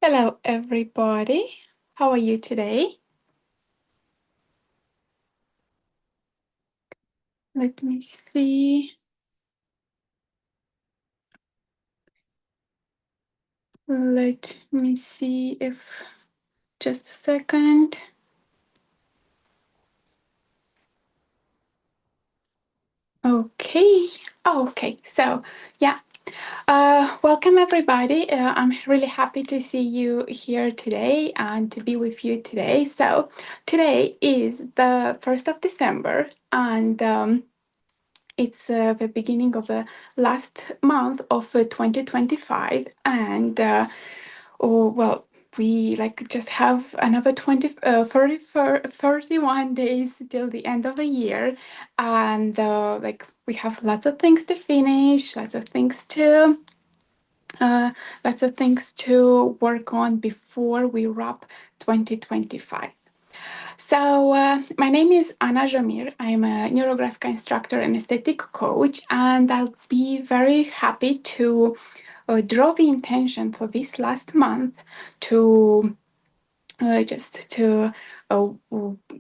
Hello, everybody. How are you today? Let me see. Let me see if just a second. Okay. Okay. So, yeah. Welcome, everybody. I'm really happy to see you here today and to be with you today. So, today is the 1st of December, and it's the beginning of the last month of 2025. And Oh, well, we like just have another 31 days till the end of the year. And like we have lots of things to finish, uh, lots of things to work on before we wrap 2025. So, my name is Anna Jamir. I'm a Neurographica instructor and aesthetic coach, and I'll be very happy to draw the intention for this last month to just to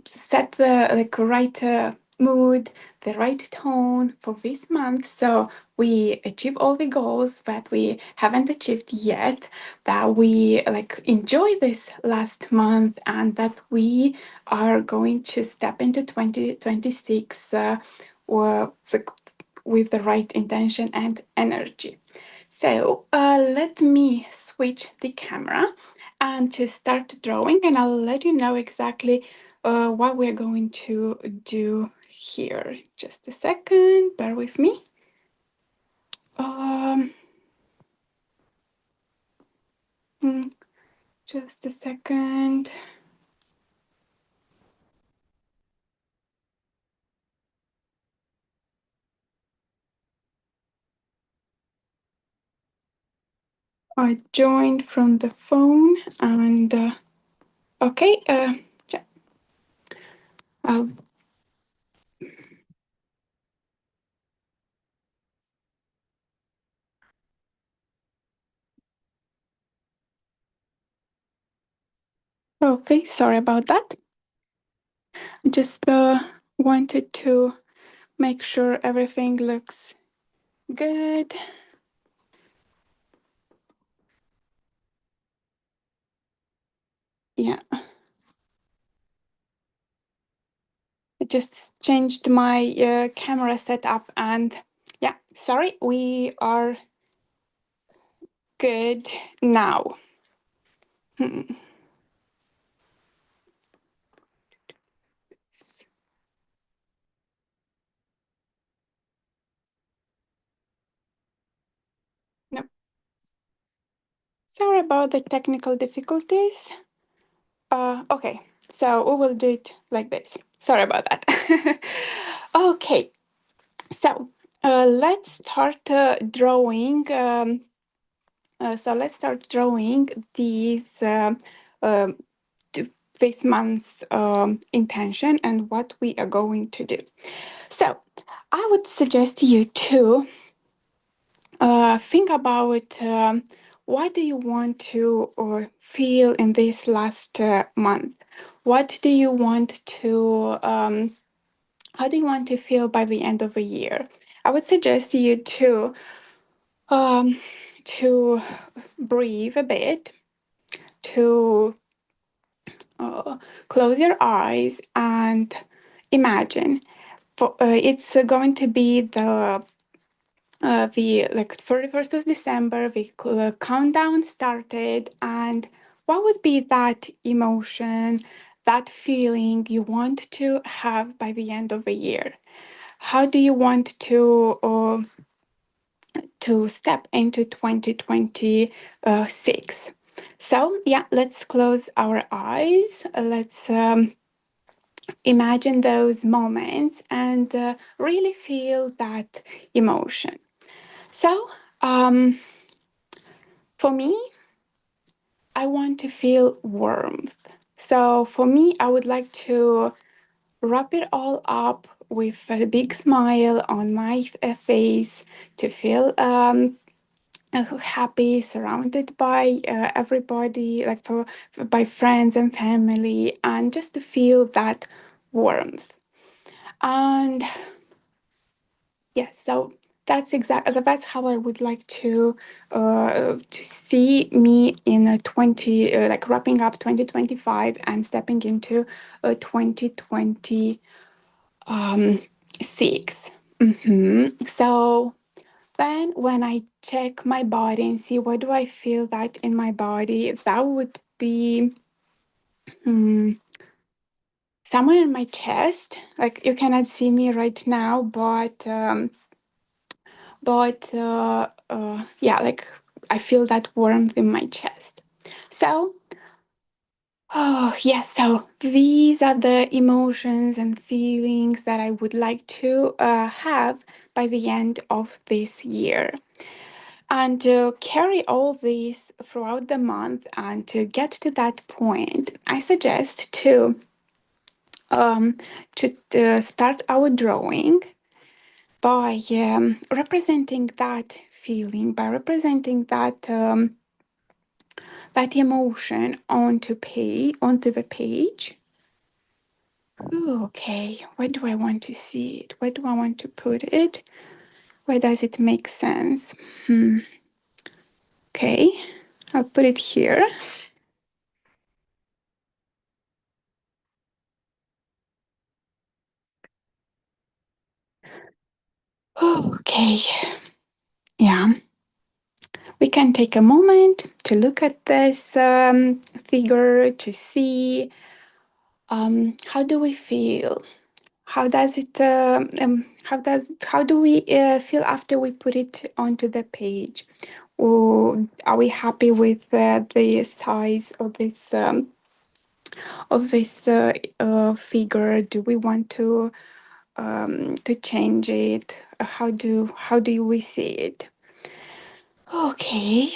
set the right mood, the right tone for this month, so we achieve all the goals that we haven't achieved yet, that we like enjoy this last month, and that we are going to step into 2026 or like with the right intention and energy. So let me switch the camera and to start drawing, and I'll let you know exactly what we're going to do here. Just a second, bear with me. Um, mm, just a second. I joined from the phone, and okay. I'll Okay, sorry about that. I just wanted to make sure everything looks good. Yeah, I just changed my camera setup, and yeah, sorry, we are good now. Hmm. No, sorry about the technical difficulties. Okay, so we will do it like this. Sorry about that. Okay, so let's start drawing. So let's start drawing these um, this month's intention and what we are going to do. So I would suggest you to think about what do you want to feel in this last month? What do you want to how do you want to feel by the end of the year? I would suggest you um, to breathe a bit, to close your eyes and imagine. It's going to be the like 31st of December. The countdown started, and what would be that emotion, that feeling you want to have by the end of the year? How do you want to step into 2026? So yeah, let's close our eyes. Let's imagine those moments and really feel that emotion. So, for me, I want to feel warmth. So, for me, I would like to wrap it all up with a big smile on my face to feel happy, surrounded by everybody, like by friends and family, and just to feel that warmth. And yes, so that's how I would like to see me in a 20 like wrapping up 2025 and stepping into 2020 six. So then when I check my body and see what do I feel that in my body, that would be hmm, somewhere in my chest. Like you cannot see me right now, but yeah, like I feel that warmth in my chest. So oh, yes. So these are the emotions and feelings that I would like to have by the end of this year. And to carry all these throughout the month and to get to that point, I suggest um, to start our drawing by representing that feeling, by representing that emotion onto the page. Okay, where do I want to see it? Where do I want to put it? Where does it make sense? Okay, I'll put it here. Okay, yeah, we can take a moment to look at this figure to see how do we feel? How does it? How do we feel after we put it onto the page? Or are we happy with the size of this figure? Do we want to change it? How do we see it? Okay,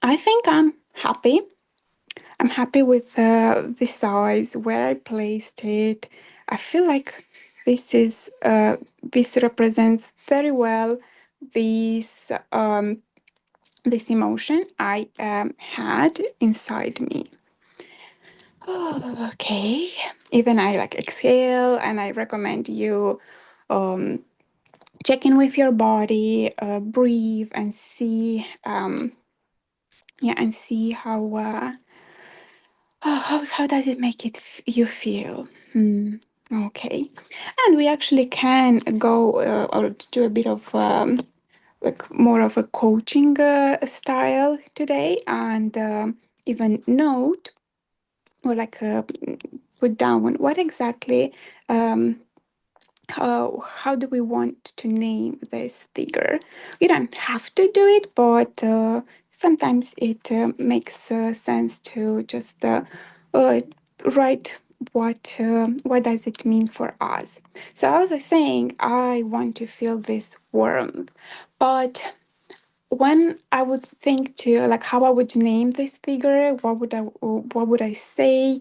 I think I'm happy. I'm happy with the size where I placed it. I feel like this represents very well this this emotion I had inside me. Okay. Even I like exhale, and I recommend you um, check in with your body, breathe, and see, yeah, and see how does it make you feel. Okay, and we actually can go or do a bit of like more of a coaching style today, and even note or like put down what exactly um, how do we want to name this figure. You don't have to do it, but sometimes it makes sense to just uh, write what does it mean for us. So as I was saying, I want to feel this warmth, but when I would think to like how I would name this figure, what would I say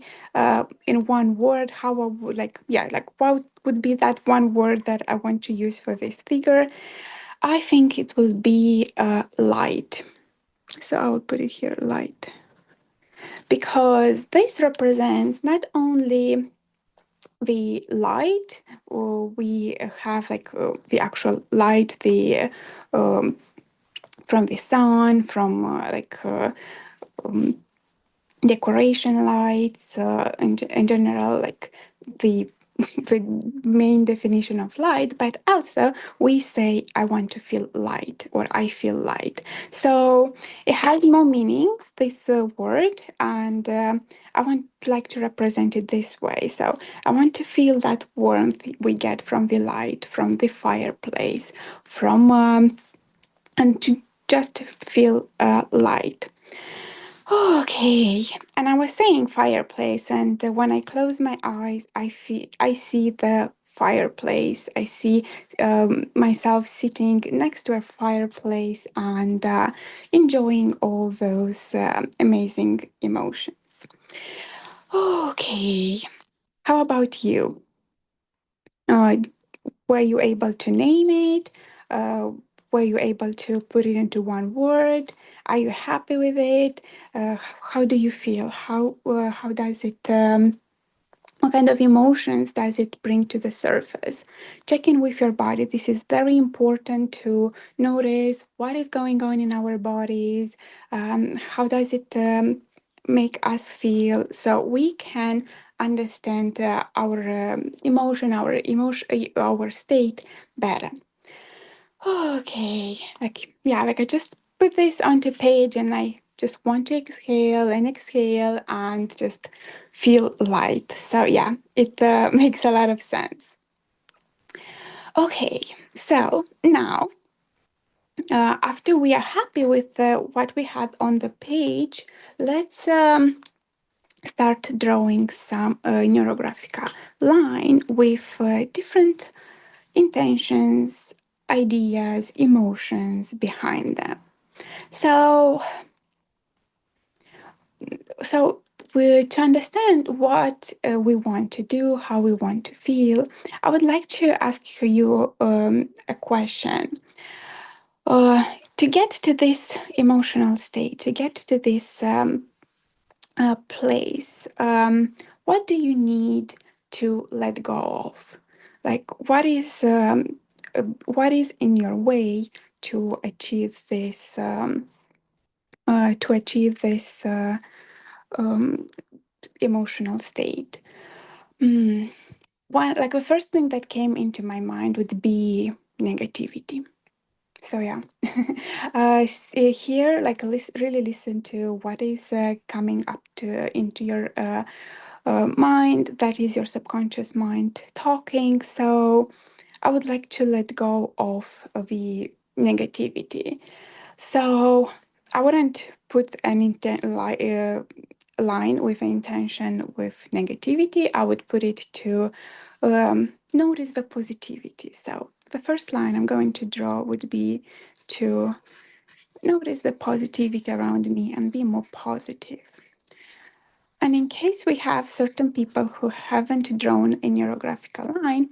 in one word? How I would like yeah like what would be that one word that I want to use for this figure? I think it will be light. So I will put it here, light, because this represents not only the light, or we have like the actual light, the um, from the sun, from decoration lights, in general, like the the main definition of light, but also we say I want to feel light or I feel light. So it has more meanings, this word, and I want like to represent it this way. So I want to feel that warmth we get from the light, from the fireplace, from and to just feel light. Okay, and I was saying fireplace, and when I close my eyes, I see the fireplace. I see myself sitting next to a fireplace and enjoying all those amazing emotions. Okay, how about you? Uh, were you able to name it? Were you able to put it into one word? Are you happy with it? How do you feel? How does it what kind of emotions does it bring to the surface? Check in with your body. This is very important to notice what is going on in our bodies. How does it make us feel, so we can understand our our state better. Okay, like yeah, like I just put this onto page and I just want to exhale and just feel light. So yeah, it makes a lot of sense. Okay, so now after we are happy with what we had on the page, let's start drawing some Neurographica line with different intentions, ideas, emotions behind them. So, to understand what we want to do, how we want to feel, I would like to ask you a question. To get to this emotional state, to get to this place, what do you need to let go of? Like, what is in your way to achieve this? To achieve this emotional state. Mm. One, like the first thing that came into my mind would be negativity. So yeah, here, like really listen to what is coming up to into your mind. That is your subconscious mind talking. So I would like to let go of the negativity. So I wouldn't put an intent line with an intention with negativity. I would put it to notice the positivity. So the first line I'm going to draw would be to notice the positivity around me and be more positive. And in case we have certain people who haven't drawn a neurographical line,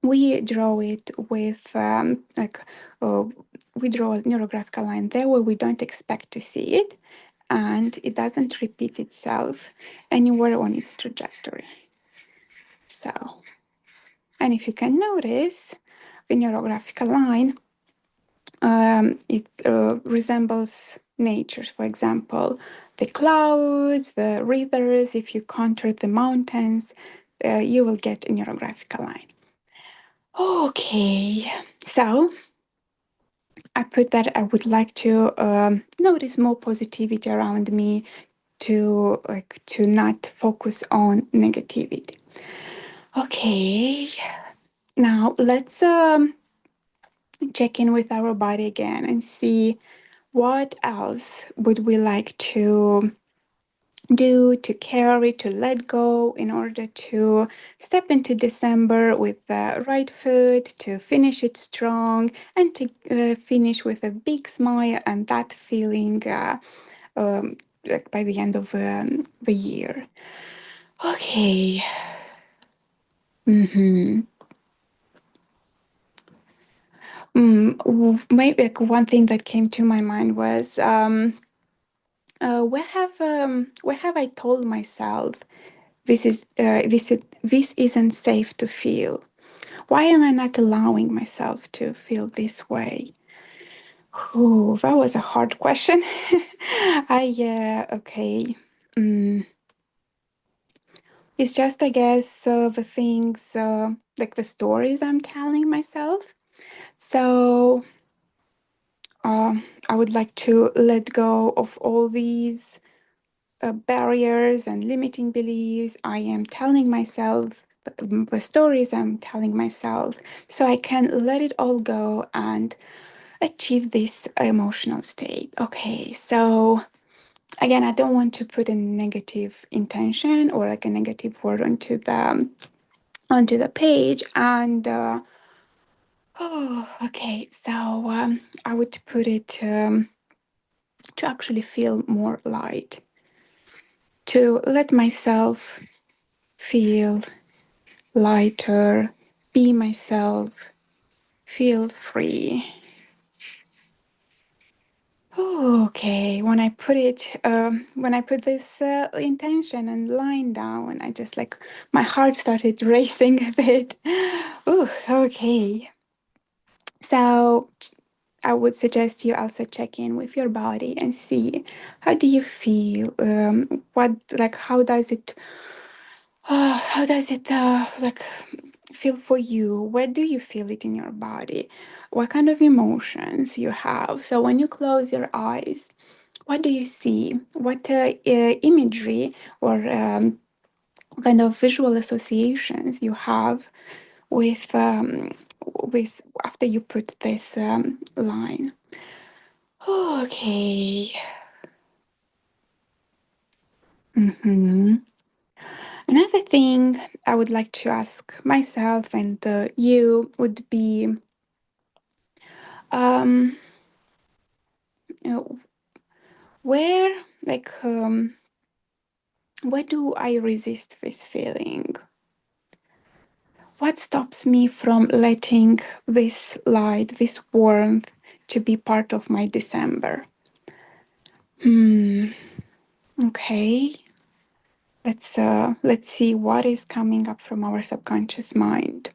we draw it with uh, we draw a neurographical line there where we don't expect to see it, and it doesn't repeat itself anywhere on its trajectory. So, and if you can notice, the neurographical line, it resembles nature. For example, the clouds, the rivers. If you contour the mountains, you will get a neurographical line. Okay, so I put that I would like to notice more positivity around me, to not focus on negativity. Okay, now let's check in with our body again and see what else would we like to do, to carry, to let go in order to step into December with the right foot, to finish it strong, and to finish with a big smile and that feeling like by the end of the year. Okay. Mm-hmm. Maybe like one thing that came to my mind was where have I told myself this isn't safe to feel? Why am I not allowing myself to feel this way? Oh, that was a hard question. Okay. Mm, it's just, I guess, the things, like the stories I'm telling myself. So, I would like to let go of all these barriers and limiting beliefs I am telling myself, the stories I'm telling myself, so I can let it all go and achieve this emotional state. Okay, so again, I don't want to put a negative intention or like a negative word onto the page, and oh, okay, so I would put it to actually feel more light, to let myself feel lighter, be myself, feel free. Okay, when I put this intention and line down, I just like my heart started racing a bit. Oh, okay. So I would suggest you also check in with your body and see how do you feel. How does it like feel for you? Where do you feel it in your body? What kind of emotions you have? So when you close your eyes, what do you see? What imagery or kind of visual associations you have with after you put this line? Okay. hmm Another thing I would like to ask myself and you would be, um, you know, where, like, where do I resist this feeling? What stops me from letting this light, this warmth, to be part of my December? Hmm. Okay. Let's see what is coming up from our subconscious mind.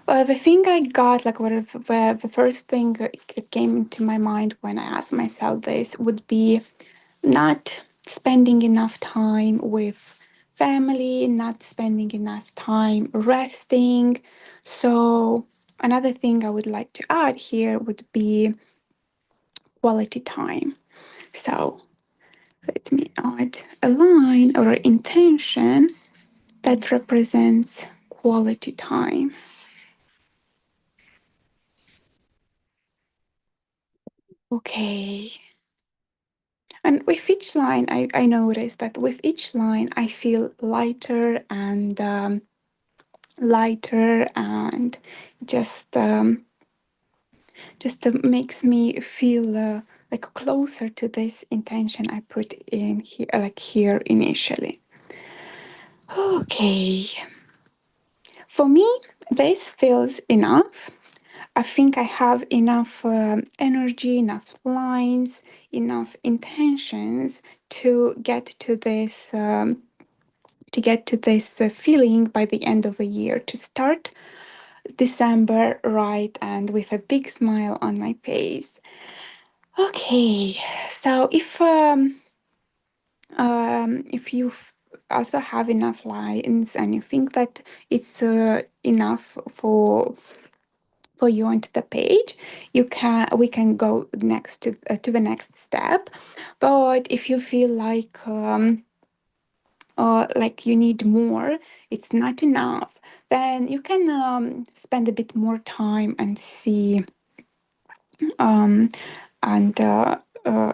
The thing I got, like, the first thing that came into my mind when I asked myself this would be not spending enough time with family, not spending enough time resting. So, another thing I would like to add here would be quality time. So, let me add a line or an intention that represents quality time. Okay. And with each line, I noticed that with each line, I feel lighter and just makes me feel like closer to this intention I put in here, like here initially. Okay, for me, this feels enough. I think I have enough energy, enough lines, enough intentions to get to this. Feeling by the end of the year, to start December right and with a big smile on my face. Okay, so if you also have enough lines and you think that it's enough for you onto the page, we can go next to the next step. But if you feel like you need more, it's not enough, then you can spend a bit more time and see um, and uh, uh,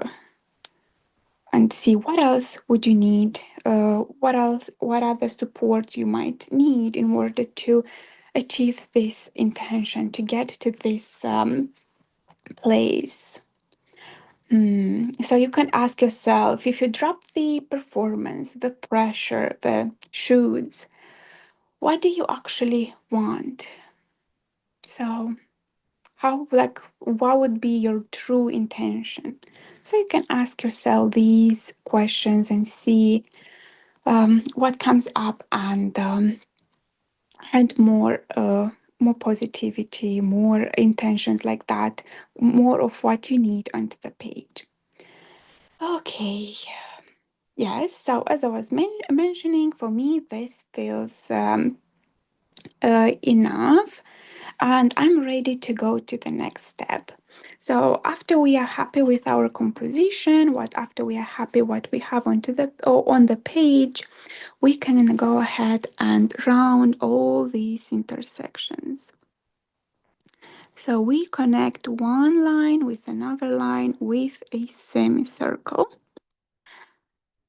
and see what else would you need, what other support you might need in order to achieve this intention, to get to this place. So you can ask yourself, if you drop the performance, the pressure, the shoots, what do you actually want? So how, like, what would be your true intention? So you can ask yourself these questions and see what comes up, and more positivity, more intentions like that, more of what you need onto the page. Okay, yes. So as I was mentioning, for me, this feels enough, and I'm ready to go to the next step. So after we are happy with our composition, after we are happy what we have on the page, we can go ahead and round all these intersections. So we connect one line with another line with a semicircle.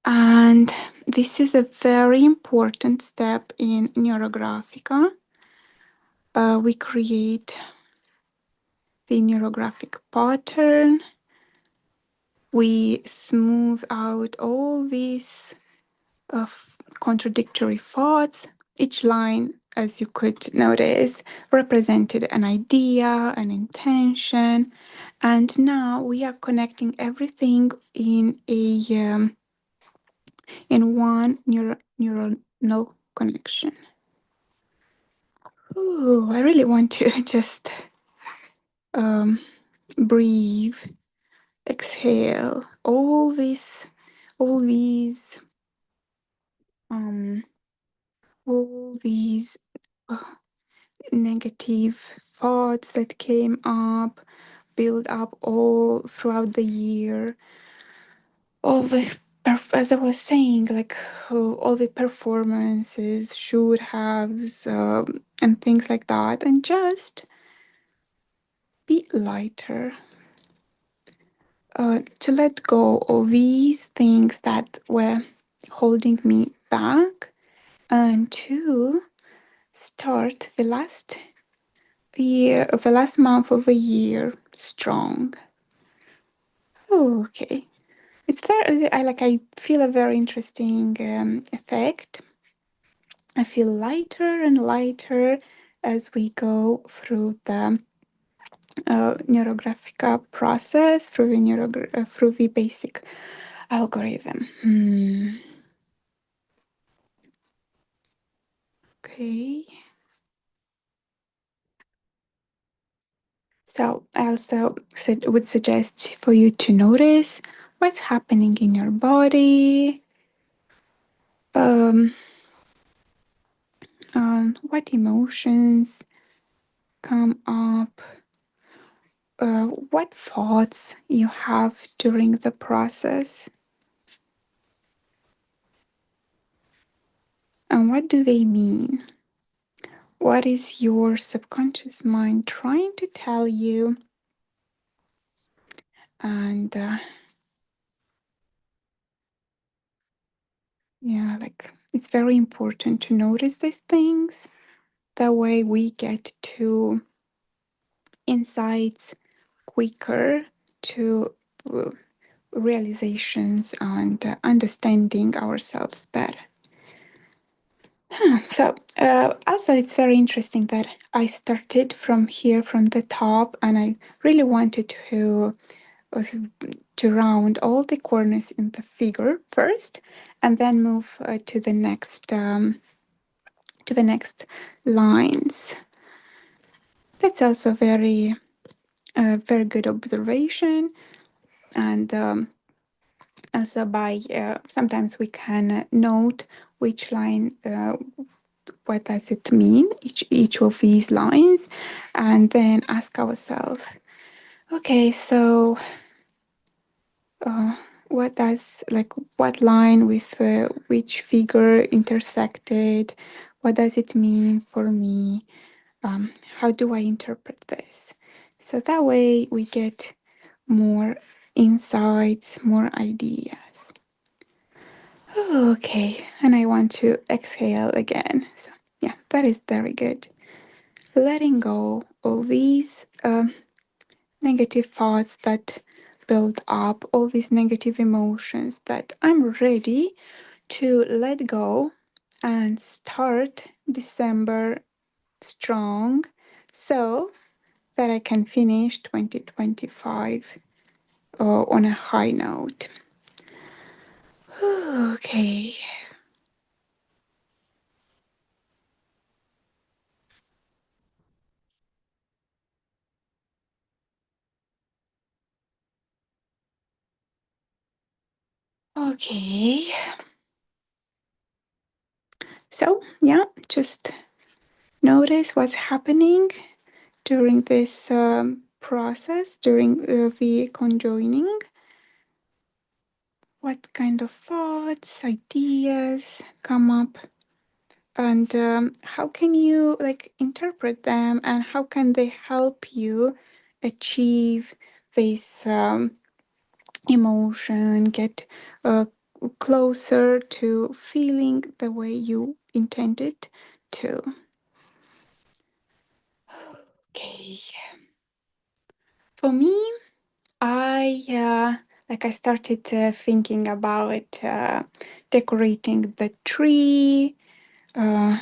And this is a very important step in Neurographica. We create the neurographic pattern. We smooth out all these contradictory thoughts. Each line as you could notice, represented an idea, an intention, and now we are connecting everything in one neuronal connection. Ooh, I really want to just breathe, exhale all these um all these uh, negative thoughts that came up, build up all throughout the year, all the as I was saying, like all the performances, should haves, and things like that, and just be lighter. To let go of these things that were holding me back, and to start the last month of the year strong. Oh, okay. I feel a very interesting effect. I feel lighter and lighter as we go through the Neurographica process, through the basic algorithm. Okay. So I also would suggest for you to notice what's happening in your body, um, what emotions come up, what thoughts you have during the process, and what do they mean? What is your subconscious mind trying to tell you? And yeah, like it's very important to notice these things. That way we get to insights quicker, to uh, realizations and understanding ourselves better. So, also, it's very interesting that I started from here, from the top, and I really wanted was to round all the corners in the figure first, and then move to the next lines. That's also very good observation, and also by sometimes we can note which line. What does it mean, each of these lines, and then ask ourselves, okay, so uh, what line with which figure intersected, what does it mean for me, how do I interpret this? So that way we get more insights, more ideas. Okay, and I want to exhale again. So yeah, that is very good. Letting go all these negative thoughts that build up, all these negative emotions, that I'm ready to let go and start December strong so that I can finish 2025 on a high note. Okay. Okay. So, yeah, just notice what's happening during this process, during the conjoining. What kind of thoughts, ideas come up, and how can you interpret them, and how can they help you achieve this emotion, get closer to feeling the way you intended to. Okay. For me, I started thinking about decorating the tree, uh,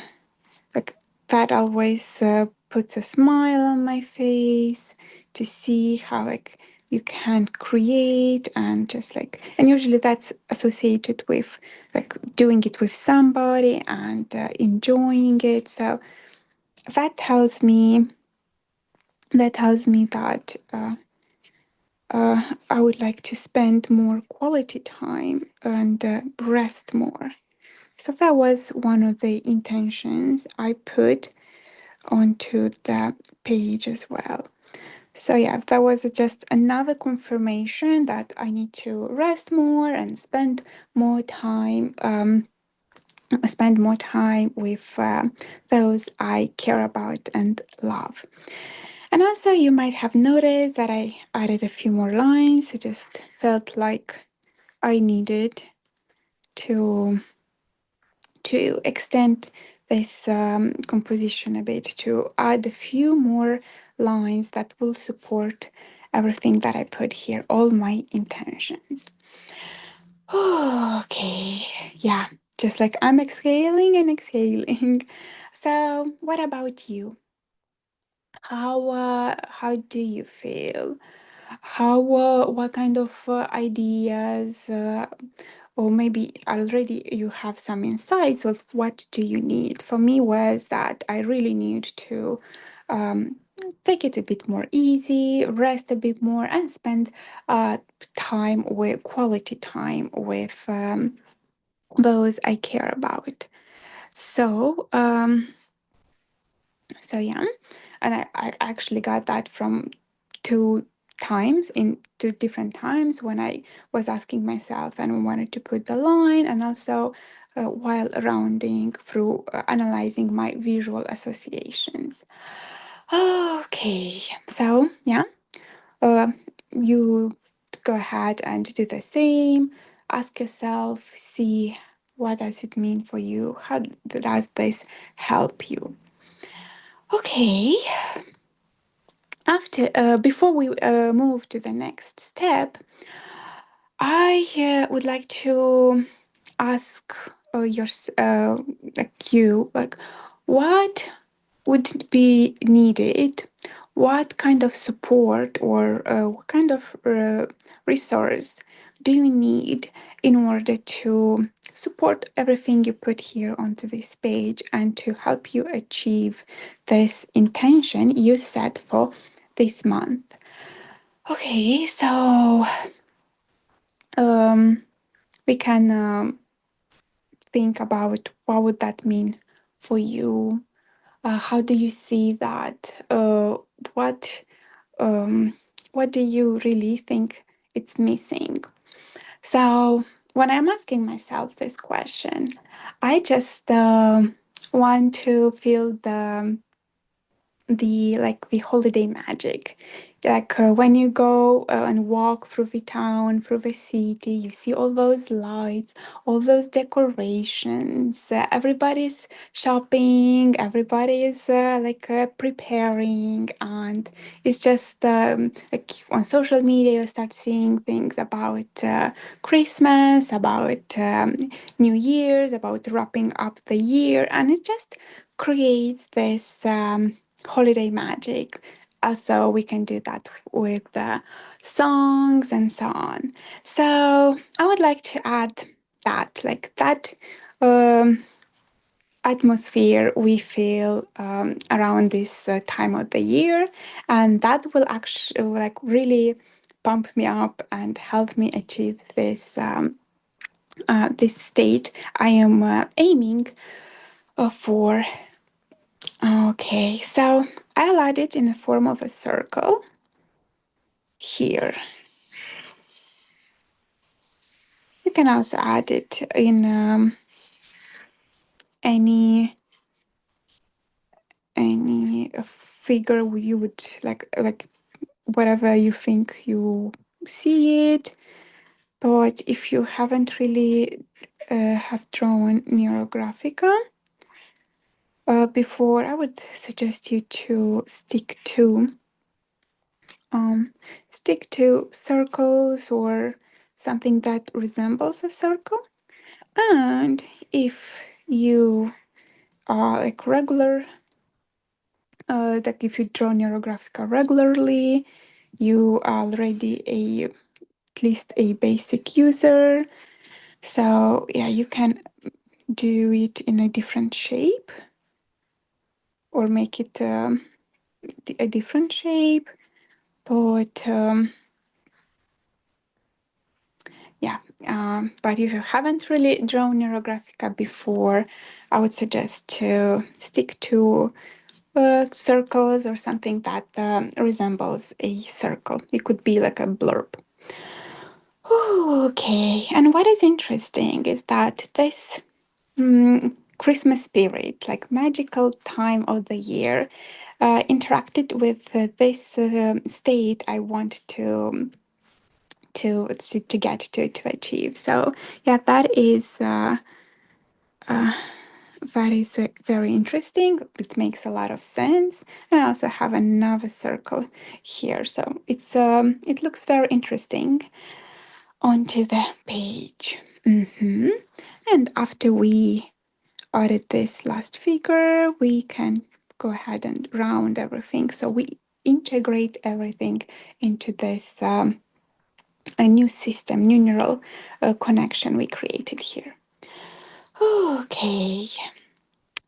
like that always puts a smile on my face to see how like you can create and just like, and usually that's associated with like doing it with somebody and enjoying it. So that tells me that I would like to spend more quality time and rest more. So that was one of the intentions I put onto the page as well. So yeah, that was just another confirmation that I need to rest more and spend more time with those I care about and love. And also, you might have noticed that I added a few more lines. It just felt like I needed to extend this composition a bit, to add a few more lines that will support everything that I put here, all my intentions. Okay, yeah, just like I'm exhaling and exhaling. So, what about you? How do you feel? How what kind of ideas or maybe already you have some insights of what do you need? For me was that I really need to um, take it a bit more easy, rest a bit more, and spend time with quality time with those I care about. So yeah, and I actually got that from two times in two different times when I was asking myself and wanted to put the line, and also while rounding through analyzing my visual associations. Okay, so yeah, uh, you go ahead and do the same. Ask yourself, see what does it mean for you? How does this help you? Okay, after before we move to the next step, I would like to ask like you, like, what would be needed? What kind of support or what kind of resource do you need in order to support everything you put here onto this page and to help you achieve this intention you set for this month? Okay, so um, we can think about what would that mean for you. How do you see that? What um, what do you really think it's missing? So when I'm asking myself this question, I just want to feel the holiday magic, like when you go and walk through the town, through the city, you see all those lights, all those decorations, everybody's shopping, everybody's preparing, and it's just like on social media you start seeing things about Christmas, about New Year's, about wrapping up the year, and it just creates this holiday magic. Also, we can do that with the songs and so on. So, I would like to add that, like that um, atmosphere we feel around this time of the year, and that will actually like really pump me up and help me achieve this state I am aiming for. Okay, so I'll add it in the form of a circle here. You can also add it in any figure you would like whatever you think you see it. But if you haven't really have drawn Neurographica before, I would suggest you to stick to circles or something that resembles a circle. And if you are like regular Like if you draw Neurographica regularly, you are already at least a basic user. So yeah, you can do it in a different shape or make it a different shape. But yeah, but if you haven't really drawn Neurographica before, I would suggest to stick to circles or something that resembles a circle. It could be like a blurb. Okay, and what is interesting is that this Christmas spirit, like magical time of the year, interacted with this state I want to get to achieve. So yeah, that is very interesting. It makes a lot of sense. And I also have another circle here, so it looks very interesting onto the page. And after we added this last figure, we can go ahead and round everything. So we integrate everything into this a new system, new neural connection we created here. Okay,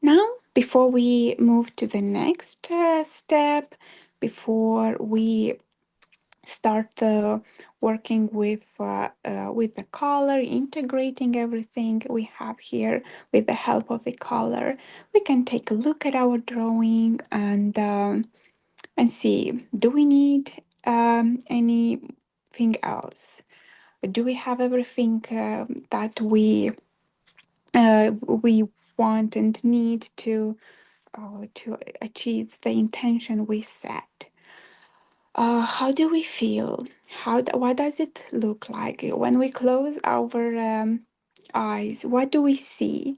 now before we move to the next step, before we start working with the color, integrating everything we have here with the help of the color, we can take a look at our drawing and see, do we need anything else? Do we have everything that we want and need to achieve the intention we set? How do we feel? What does it look like when we close our eyes? What do we see?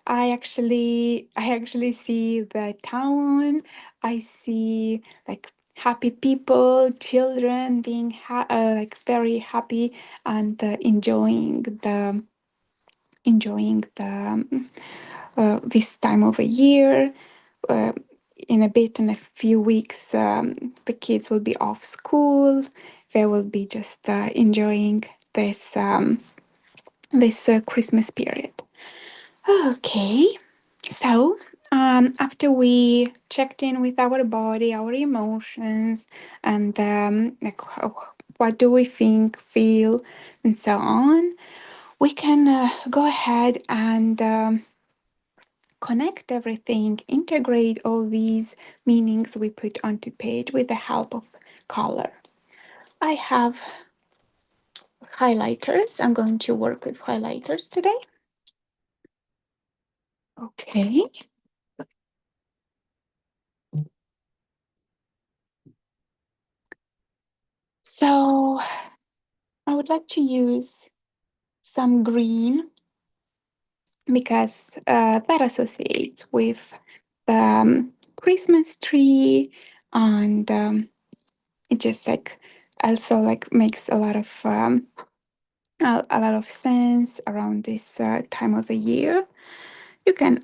I actually see the town. I see like happy people, children being like very happy and enjoying the this time of a year. Uh, in a bit, in a few weeks, the kids will be off school. They will be just enjoying this Christmas period. Okay, so after we checked in with our body, our emotions, and like what do we think, feel, and so on, we can go ahead and connect everything, integrate all these meanings we put onto page with the help of color. I have highlighters. I'm going to work with highlighters today. Okay. So I would like to use some green because that associates with the Christmas tree, and it just like also like makes a lot of sense around this time of the year. You can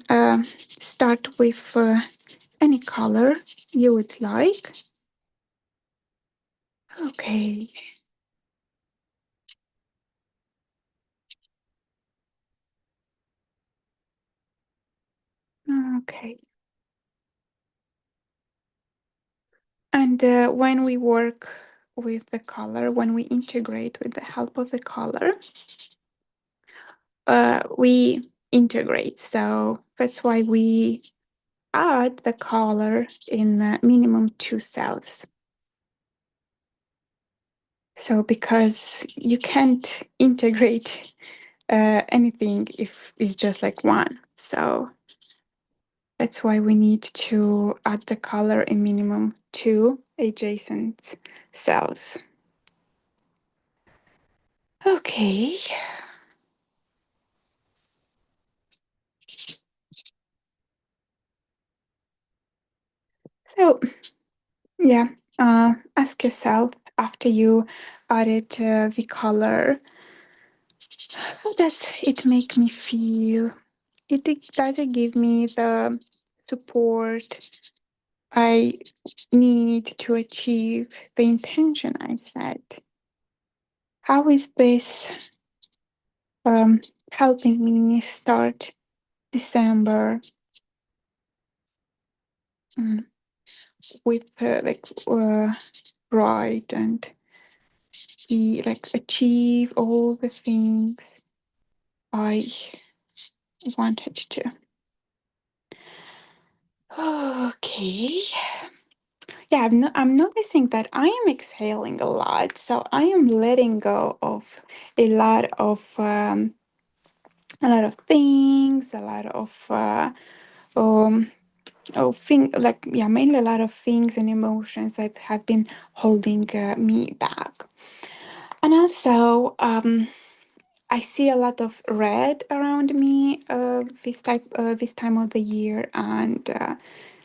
start with any color you would like. Okay. Okay. And when we work with the color, when we integrate with the help of the color, we integrate. So that's why we add the color in minimum 2 cells. So because you can't integrate anything if it's just like one. So that's why we need to add the color in minimum 2 adjacent cells. Okay. So yeah, ask yourself after you added the color, how does it make me feel? Does it give me the support I need to achieve the intention I set. How is this helping me start December mm, with bright and be like achieve all the things I wanted to. Okay. Yeah, I'm noticing that I am exhaling a lot. So I am letting go of a lot of um, a lot of things, a lot of um like yeah, mainly a lot of things and emotions that have been holding me back. And also I see a lot of red around me this time of the year, and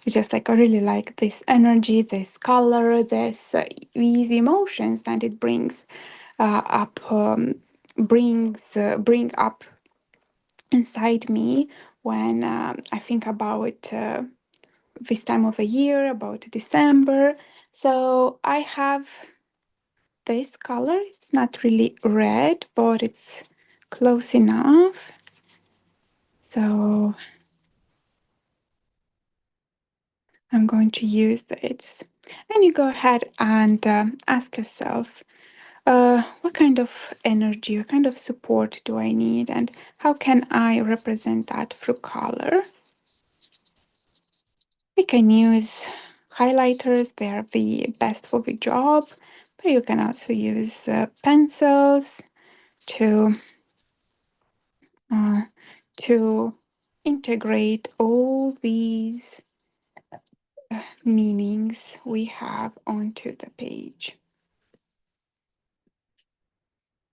it's just like I really like this energy, this color, this these emotions that it brings up, bring up inside me when I think about this time of the year, about December. So I have this color. It's not really red, but it's close enough. So I'm going to use it. And you go ahead and ask yourself, what kind of energy, what kind of support do I need, and how can I represent that through color? We can use highlighters, they're the best for the job, but you can also use pencils to uh, to integrate all these meanings we have onto the page.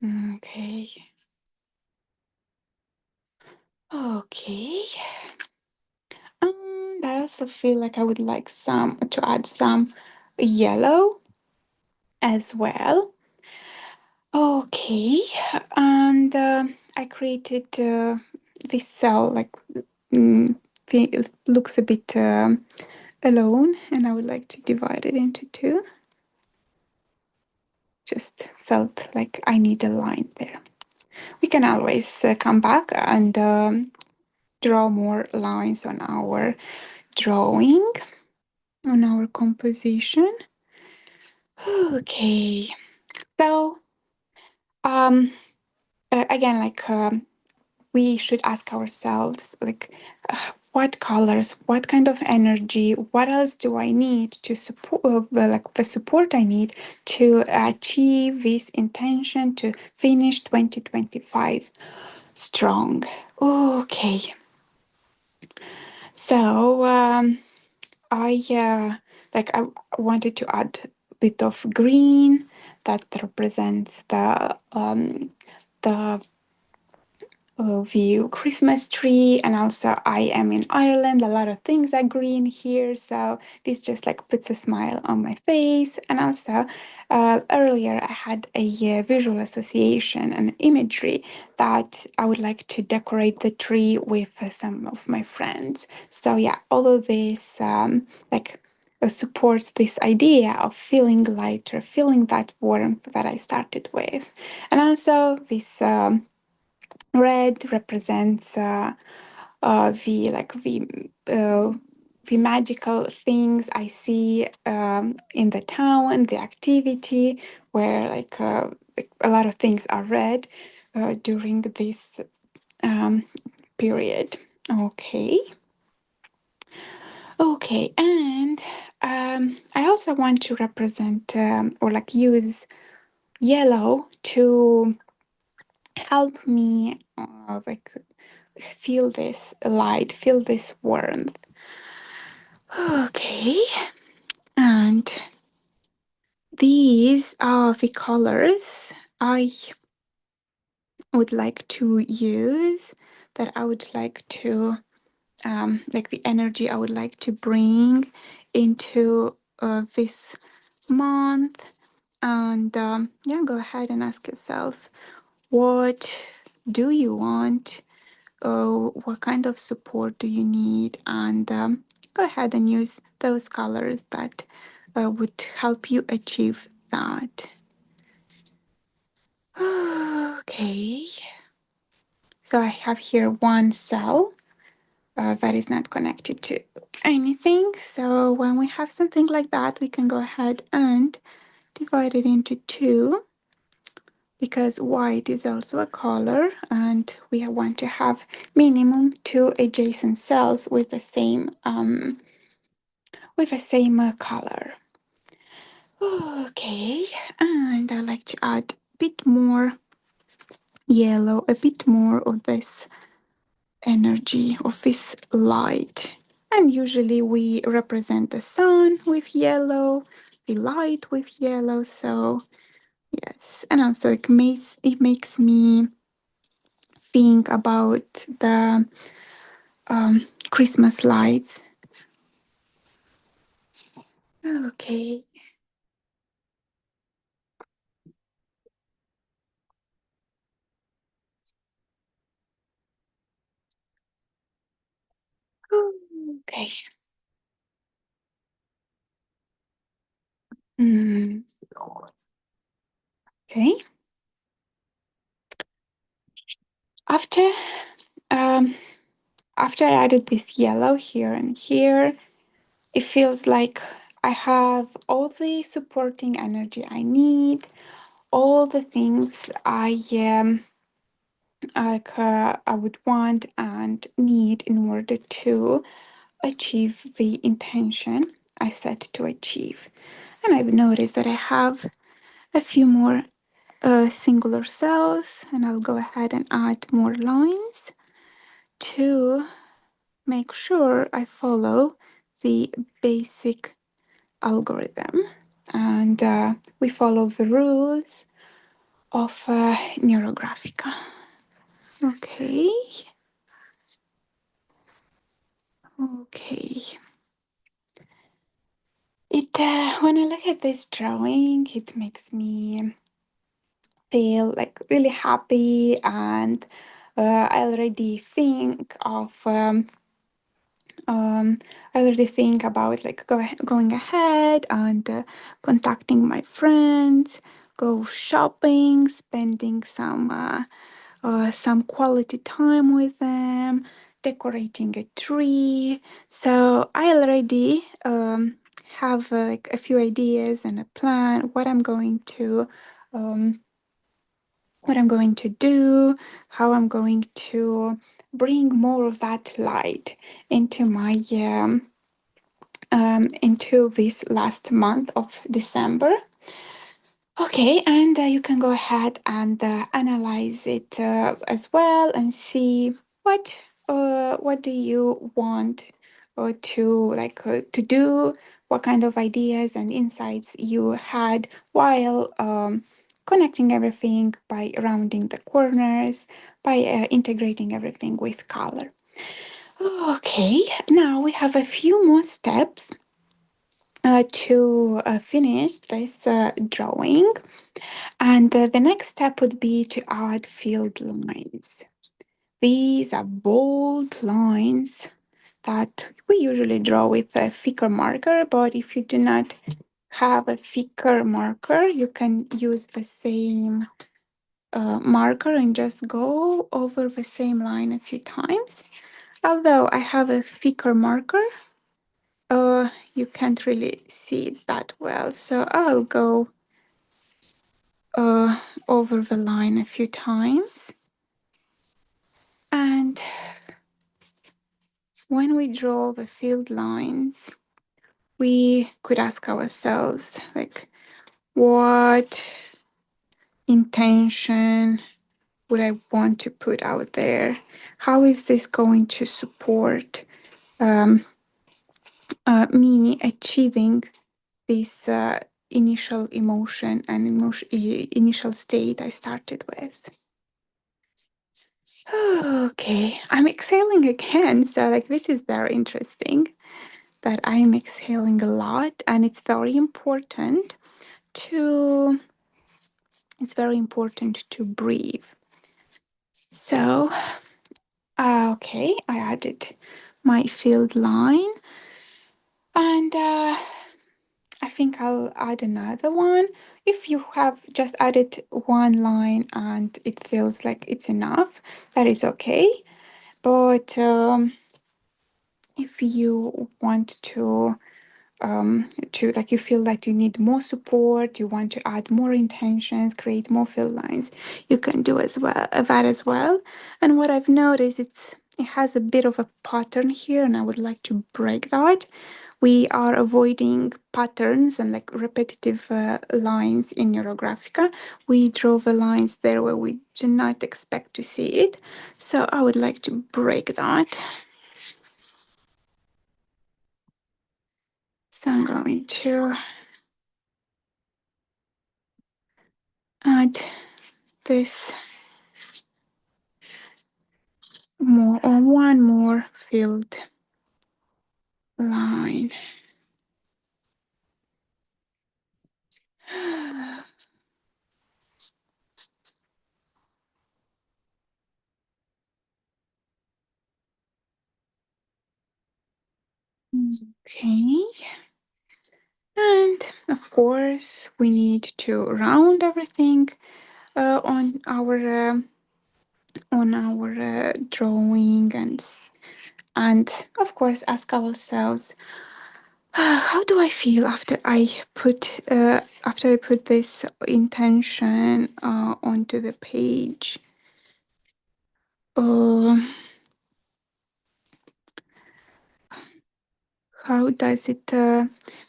Okay. Okay. I also feel like I would like some to add some yellow as well. Okay, and I created this cell like it looks a bit alone, and I would like to divide it into two. Just felt like I need a line there. We can always come back and draw more lines on our drawing, on our composition. Okay, so um, again, like we should ask ourselves, like, what colors, what kind of energy, what else do I need to support, like the support I need to achieve this intention to finish 2025 strong. Okay, so I wanted to add a bit of green that represents the view Christmas tree, and also I am in Ireland. A lot of things are green here, so this just like puts a smile on my face. And also earlier I had a visual association and imagery that I would like to decorate the tree with some of my friends. So yeah, all of this supports this idea of feeling lighter, feeling that warmth that I started with. And also this red represents the magical things I see in the town, the activity where like a lot of things are red during this um, period. Okay. Okay, and I also want to represent or like use yellow to help me like feel this light, feel this warmth. Okay, and these are the colors I would like to use, that I would like to, like the energy I would like to bring into this month. And yeah, go ahead and ask yourself, what do you want? What kind of support do you need? And go ahead and use those colors that would help you achieve that. Okay, so I have here one cell that is not connected to anything. So when we have something like that, we can go ahead and divide it into two, because white is also a color and we want to have minimum two adjacent cells with the same color. Okay, and I like to add a bit more yellow, a bit more of this energy, of this light. And usually we represent the sun with yellow, the light with yellow. So yes, and also it makes me think about the Christmas lights. Okay. Okay. Mm. Okay. After um after I added this yellow here and here, it feels like I have all the supporting energy I need, all the things I would want and need in order to achieve the intention I set to achieve. And I've noticed that I have a few more singular cells, and I'll go ahead and add more lines to make sure I follow the basic algorithm, and we follow the rules of Neurographica. Okay. Okay. It when I look at this drawing, it makes me feel like really happy, and I already think of I already think about like going ahead and contacting my friends, go shopping, spending some quality time with them, decorating a tree. So I already have like a few ideas and a plan um, what I'm going to do, how I'm going to bring more of that light into my into this last month of December. Okay, and you can go ahead and analyze it as well and see what do you want to do, what kind of ideas and insights you had while connecting everything by rounding the corners, by integrating everything with color. Okay, now we have a few more steps to finish this drawing. And the next step would be to add filled lines. These are bold lines that we usually draw with a thicker marker, but if you do not have a thicker marker, you can use the same marker and just go over the same line a few times. Although I have a thicker marker, you can't really see it that well, so I'll go over the line a few times. And when we draw the filled lines, we could ask ourselves, like, what intention would I want to put out there? How is this going to support me achieving this initial emotion and initial state I started with? Okay, I'm exhaling again. So, like, this is very interesting that I'm exhaling a lot, and it's very important to breathe. So, okay, I added my filled line, and think I'll add another one. If you have just added one line and it feels like it's enough, that is okay. But if you want to like you feel that you need more support, you want to add more intentions, create more fill lines, you can do as well that as well. And what I've noticed, it has a bit of a pattern here, and I would like to break that. We are avoiding patterns and like repetitive lines in Neurographica. We draw the lines there where we do not expect to see it. So I would like to break that. So I'm going to add this more or one more filled line. Okay. And of course, we need to round everything on our drawing and of course ask ourselves, how do I feel after I put this intention onto the page? Uh, how does it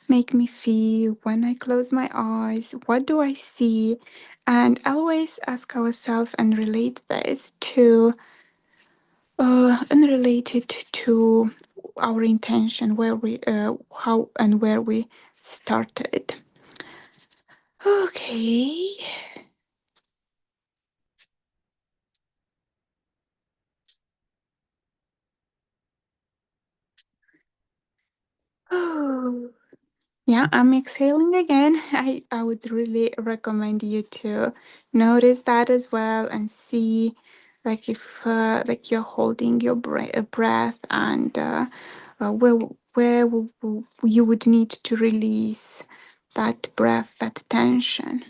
make me feel when I close my eyes? What do I see? And always ask ourselves and relate this to unrelated to our intention, where we how and where we started. Okay. Oh, yeah, I'm exhaling again. I would really recommend you to notice that as well and see like if like you're holding your breath and where you would need to release that breath, that tension.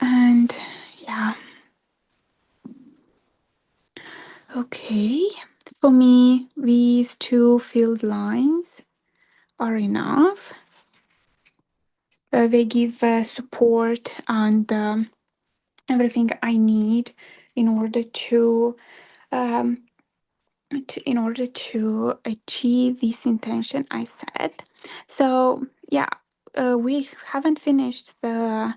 And yeah, okay. For me, these two filled lines are enough. They give support and everything I need in order um, in order to achieve this intention I set. So yeah, we haven't finished the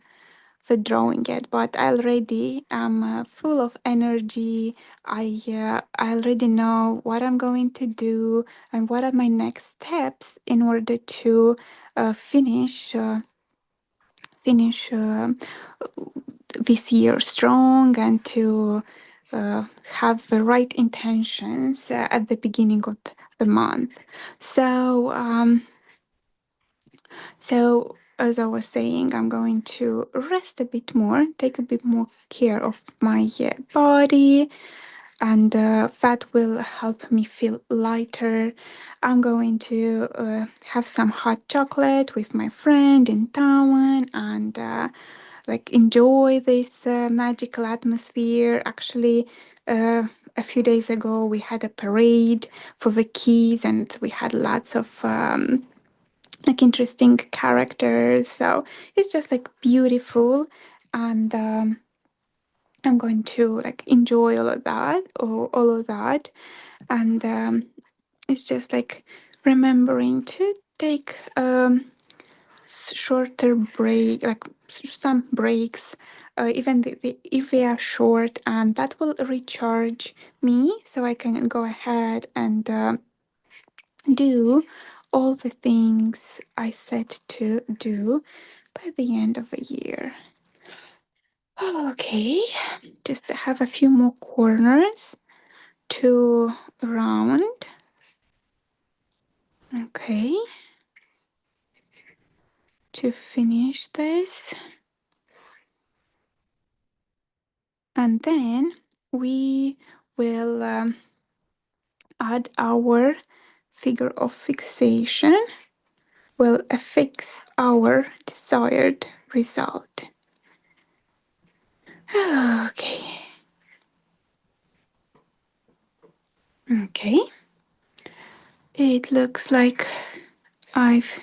drawing yet, but I already am full of energy. I already know what I'm going to do and what are my next steps in order to finish this year strong and to have the right intentions at the beginning of the month. So, so as I was saying, I'm going to rest a bit more, take a bit more care of my body, and that will help me feel lighter. I'm going to have some hot chocolate with my friend in town and like enjoy this magical atmosphere. Actually, uh, a few days ago, we had a parade for the kids, and we had lots of like interesting characters. So it's just like beautiful, and I'm going to like enjoy all of that, and it's just like remembering to take shorter break, like some breaks, even if they are short, and that will recharge me, so I can go ahead and do all the things I set to do by the end of the year. Okay, just have a few more corners to round. Okay, to finish this. And then we will add our figure of fixation. will affix our desired result. Okay. Okay. It looks like I've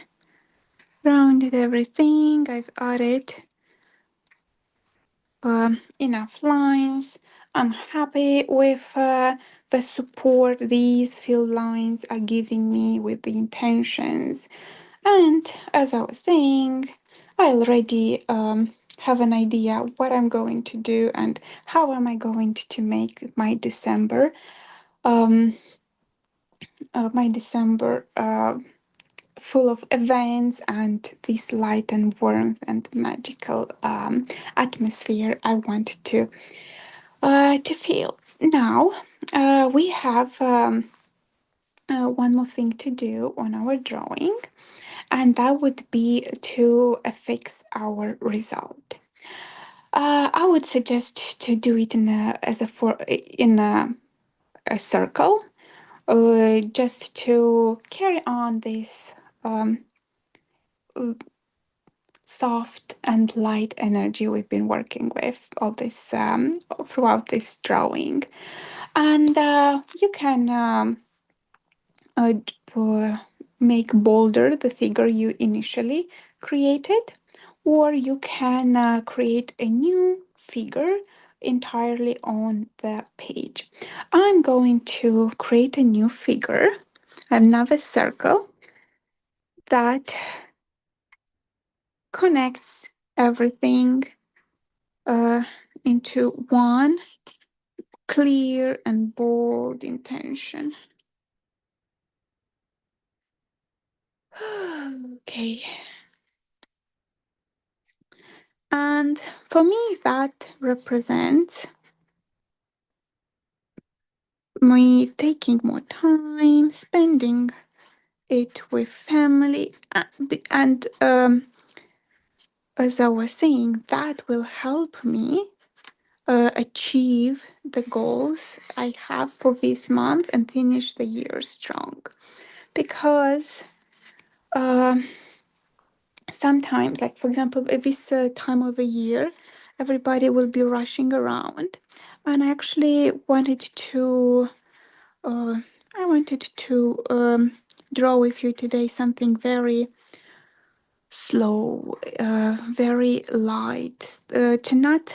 rounded everything. I've added enough lines. I'm happy with the support these fill lines are giving me with the intentions. And as I was saying, I already have an idea what I'm going to do and how am I going to make um, my December full of events and this light and warmth and magical atmosphere I want to feel. Now we have one more thing to do on our drawing, and that would be to affix our result. I would suggest to do it in a circle, just to carry on this um, soft and light energy we've been working with all this throughout this drawing. And you can uh, d- uh, make bolder the figure you initially created, or you can create a new figure entirely on the page. I'm going to create a new figure, another circle that connects everything uh, into one clear and bold intention. Okay. And for me, that represents me taking more time, spending it with family, and as I was saying, that will help me achieve the goals I have for this month and finish the year strong. Because sometimes, like for example, at this time of the year, everybody will be rushing around, and I actually uh, wanted to draw with you today something very slow, very light, to not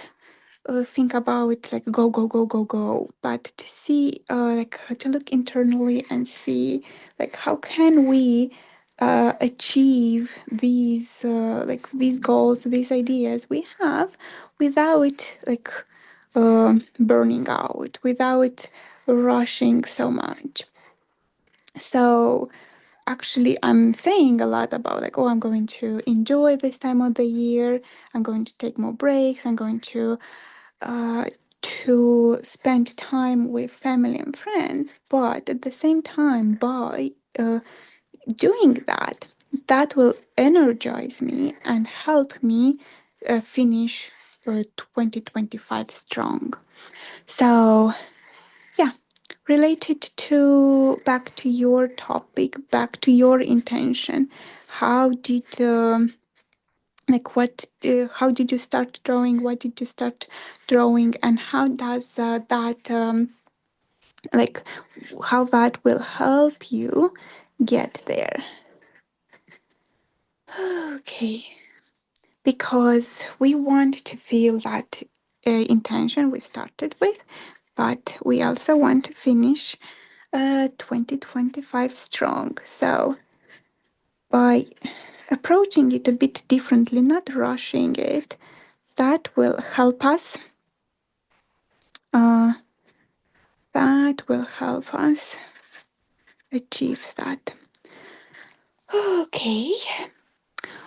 think about like go go go go go, but to see like to look internally and see like how can we achieve these goals, these ideas we have without like burning out, without rushing so much. So actually I'm saying a lot about like, oh, I'm going to enjoy this time of the year, I'm going to take more breaks, I'm going uh, to spend time with family and friends, but at the same time, by doing that, that will energize me and help me finish 2025 strong. So, yeah, related to back to your topic, back to your intention, how did how did you start drawing, what did you start drawing, and how does that like how that will help you get there? Okay, because we want to feel that intention we started with, but we also want to finish 2025 strong. So by approaching it a bit differently, not rushing it, that will help us. Uh, that will help us achieve that. Okay,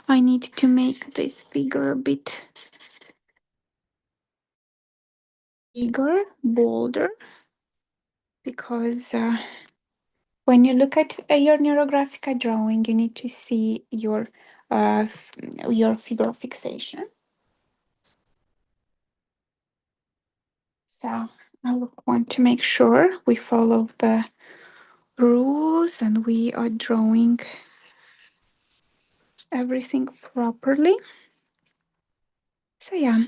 I need to make this figure a bit bigger, bolder, because when you look at your Neurographica drawing, you need to see your figure of fixation. So I want to make sure we follow the rules and we are drawing everything properly. So yeah,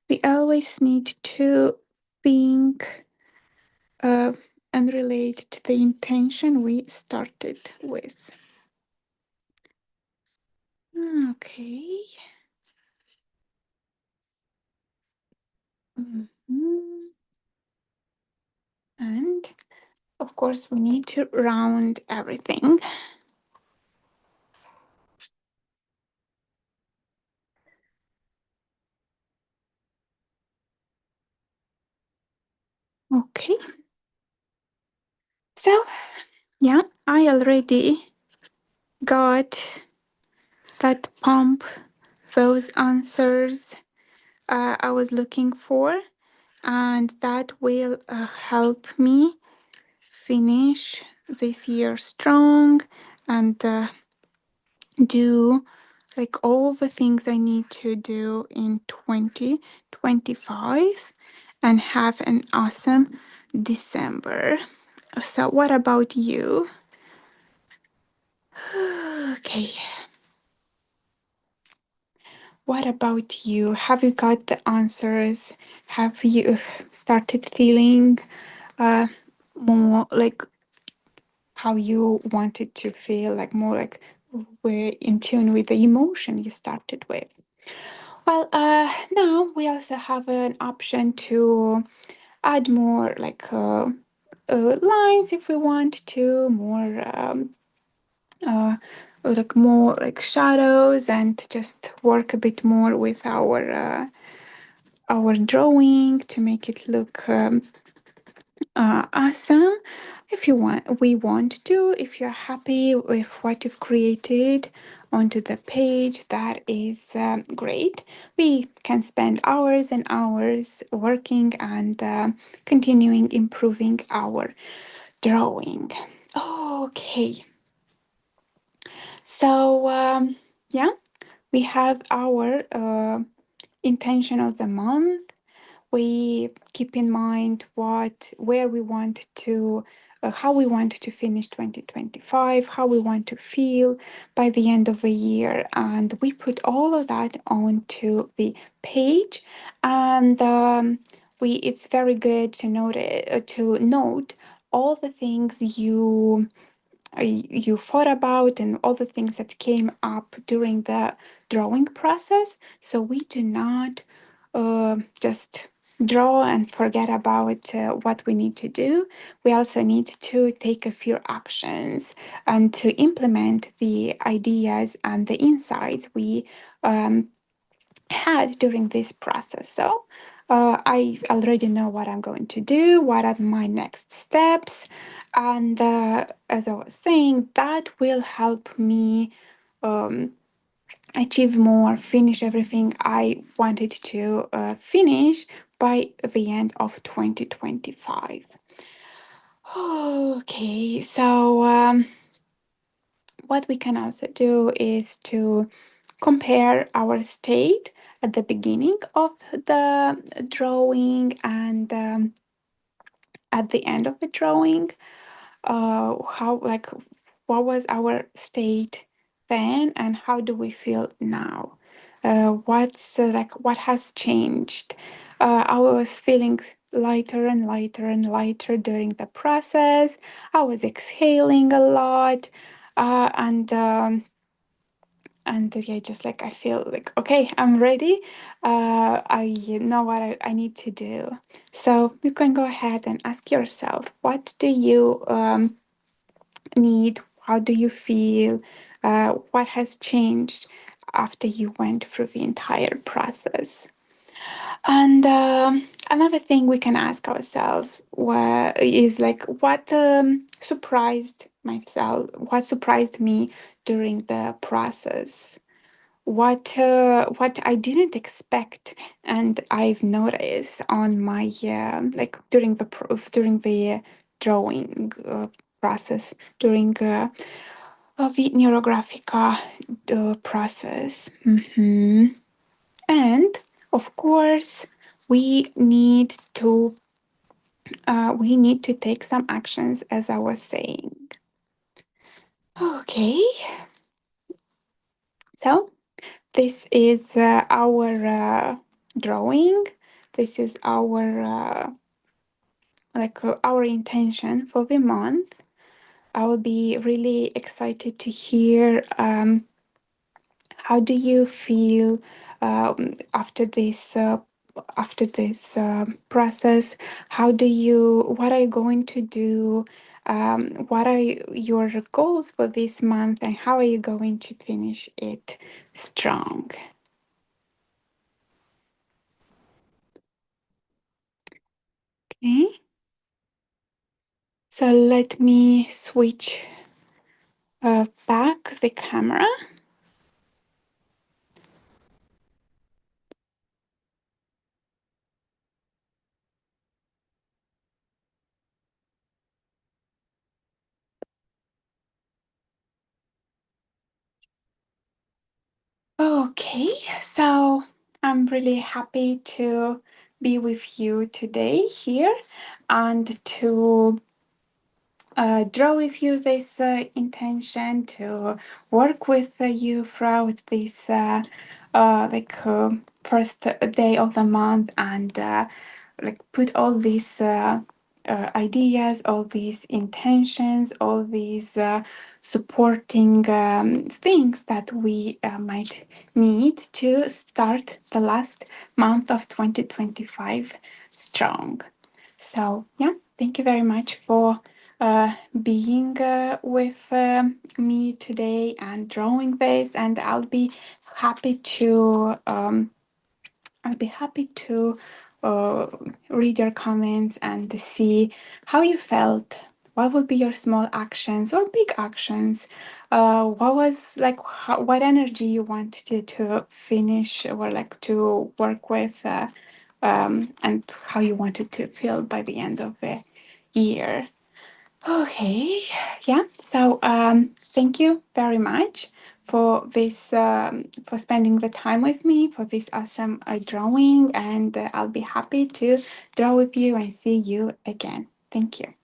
we always need to think and relate to the intention we started with. Okay. Mhm. And of course, we need to round everything. Okay. So, yeah, I already got that pump, those answers I was looking for, and that will help me finish this year strong and do like all the things I need to do in 2025 and have an awesome December. So, what about you? Okay, what about you? Have you got the answers? Have you started feeling uh, more like how you wanted to feel, like more like we're in tune with the emotion you started with? Well, now we also have an option to add more lines if we want to, more uh, like more like shadows, and just work a bit more with our drawing to make it look awesome. If you want, we want to. If you're happy with what you've created onto the page, that is great. We can spend hours and hours working and continuing improving our drawing. Okay, so yeah, we have our intention of the month. We keep in mind where we want to, how we want to finish 2025, how we want to feel by the end of the year, and we put all of that onto the page. And it's very good to note all the things you thought about and all the things that came up during the drawing process. So we do not just draw and forget about what we need to do. We also need to take a few actions and to implement the ideas and the insights we um, had during this process. So I already know what I'm going to do, what are my next steps. And as I was saying, that will help me um, achieve more, finish everything I wanted to finish by the end of 2025. Okay, so what we can also do is to compare our state at the beginning of the drawing and at the end of the drawing. How, like, what was our state then and how do we feel now? What has changed? I was feeling lighter and lighter and lighter during the process. I was exhaling a lot, and yeah, just like I feel like okay, I'm ready. I know what I need to do. So you can go ahead and ask yourself, what do you need? How do you feel? What has changed after you went through the entire process? And another thing we can ask ourselves is like, what surprised myself? What surprised me during the process? What I didn't expect, and I've noticed on my like during the drawing process, during the Neurographica process. And of course, we need to take some actions, as I was saying. Okay, So this is our drawing. This is our intention for the month. I will be really excited to hear how do you feel after this process. What are you going to do? What are your goals for this month, and how are you going to finish it strong? Okay, so let me switch back the camera. Okay, so I'm really happy to be with you today here and to draw with you this intention to work with you throughout this first day of the month and put all these ideas, all these intentions, all these supporting things that we might need to start the last month of 2025 strong. So, yeah, thank you very much for being with me today and drawing this. And happy to I'll be happy to uh, read your comments and to see how you felt. What would be your small actions or big actions? What was what energy you wanted to finish or like to work with, and how you wanted to feel by the end of the year. Okay, yeah. So thank you very much for this, for spending the time with me for this awesome drawing, and I'll be happy to draw with you and see you again. Thank you.